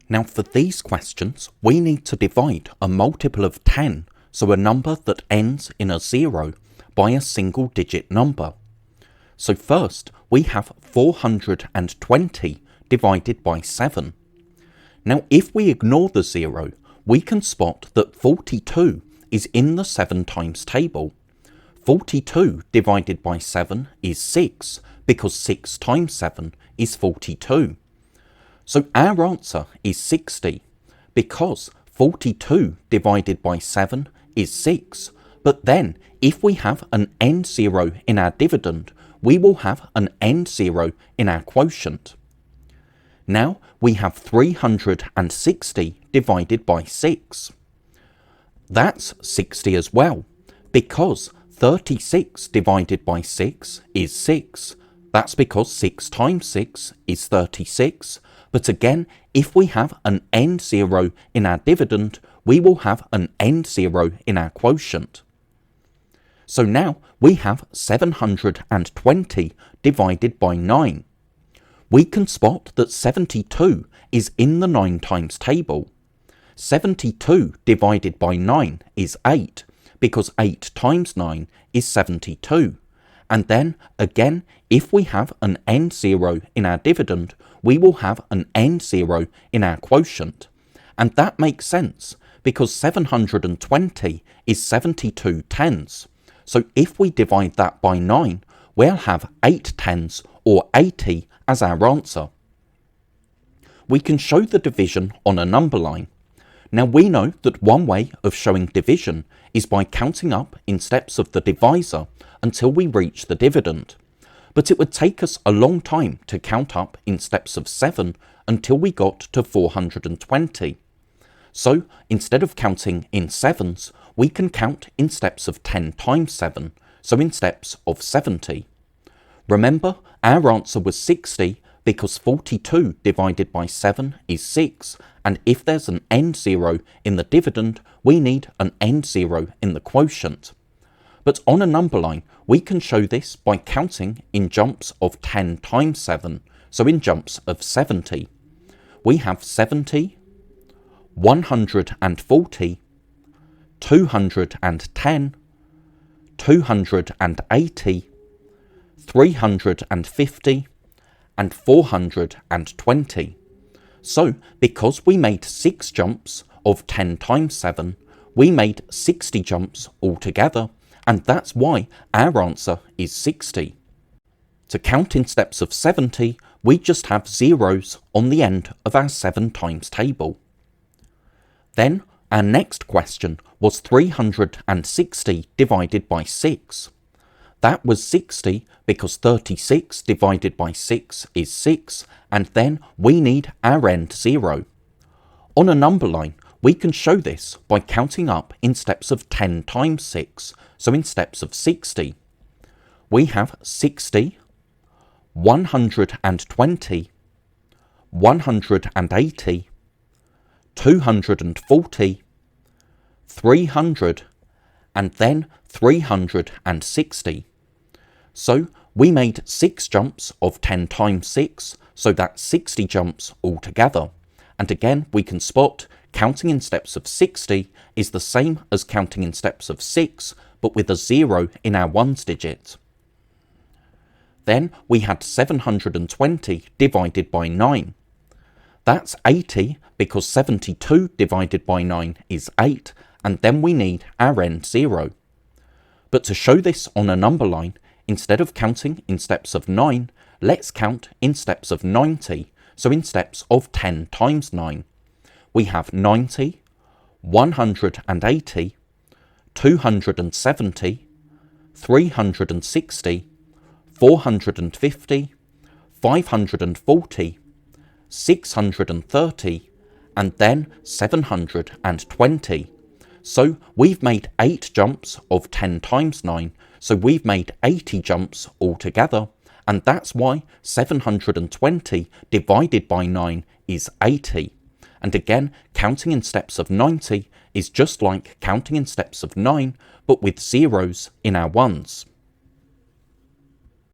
Now for these questions, we need to divide a multiple of 10, so a number that ends in a 0, by a single digit number. So first, we have 420 divided by 7. Now if we ignore the 0, we can spot that 42 is in the 7 times table. 42 divided by 7 is 6, because 6 times 7 is 42. So our answer is 60, because 42 divided by 7 is 6. But then, if we have an end 0 in our dividend, we will have an end 0 in our quotient. Now we have 360 divided by 6. That's 60 as well, because 36 divided by 6 is 6. That's because 6 times 6 is 36. But again, if we have an end 0 in our dividend, we will have an end 0 in our quotient. So now we have 720 divided by 9. We can spot that 72 is in the 9 times table. 72 divided by 9 is 8, because 8 times 9 is 72. And then, again, if we have an end 0 in our dividend, we will have an end 0 in our quotient. And that makes sense, because 720 is 72 tens. So if we divide that by 9, we'll have 8 tens, or 80, as our answer. We can show the division on a number line. Now we know that one way of showing division is by counting up in steps of the divisor until we reach the dividend. But it would take us a long time to count up in steps of 7 until we got to 420. So instead of counting in sevens, we can count in steps of 10 times 7, so in steps of 70. Remember, our answer was 60 because 42 divided by 7 is 6, and if there's an end 0 in the dividend, we need an end 0 in the quotient. But on a number line, we can show this by counting in jumps of 10 times 7, so in jumps of 70. We have 70, 140, 210, 280, 350, and 420. So, because we made 6 jumps of 10 times 7, we made 60 jumps altogether, and that's why our answer is 60. To count in steps of 70, we just have zeros on the end of our 7 times table. Then, our next question was 360 divided by 6. That was 60 because 36 divided by 6 is 6, and then we need our end 0. On a number line, we can show this by counting up in steps of 10 times 6, so in steps of 60. We have 60, 120, 180, 240, 300, and then 360. So we made 6 jumps of 10 times 6, so that's 60 jumps altogether. And again, we can spot counting in steps of 60 is the same as counting in steps of 6, but with a 0 in our ones digit. Then we had 720 divided by 9. That's 80 because 72 divided by 9 is 8, and then we need our end 0. But to show this on a number line, instead of counting in steps of 9, let's count in steps of 90, so in steps of 10 times 9. We have 90, 180, 270, 360, 450, 540, 630, and then 720. So we've made 8 jumps of 10 times 9, so we've made 80 jumps altogether, and that's why 720 divided by 9 is 80. And again, counting in steps of 90 is just like counting in steps of 9, but with zeros in our ones.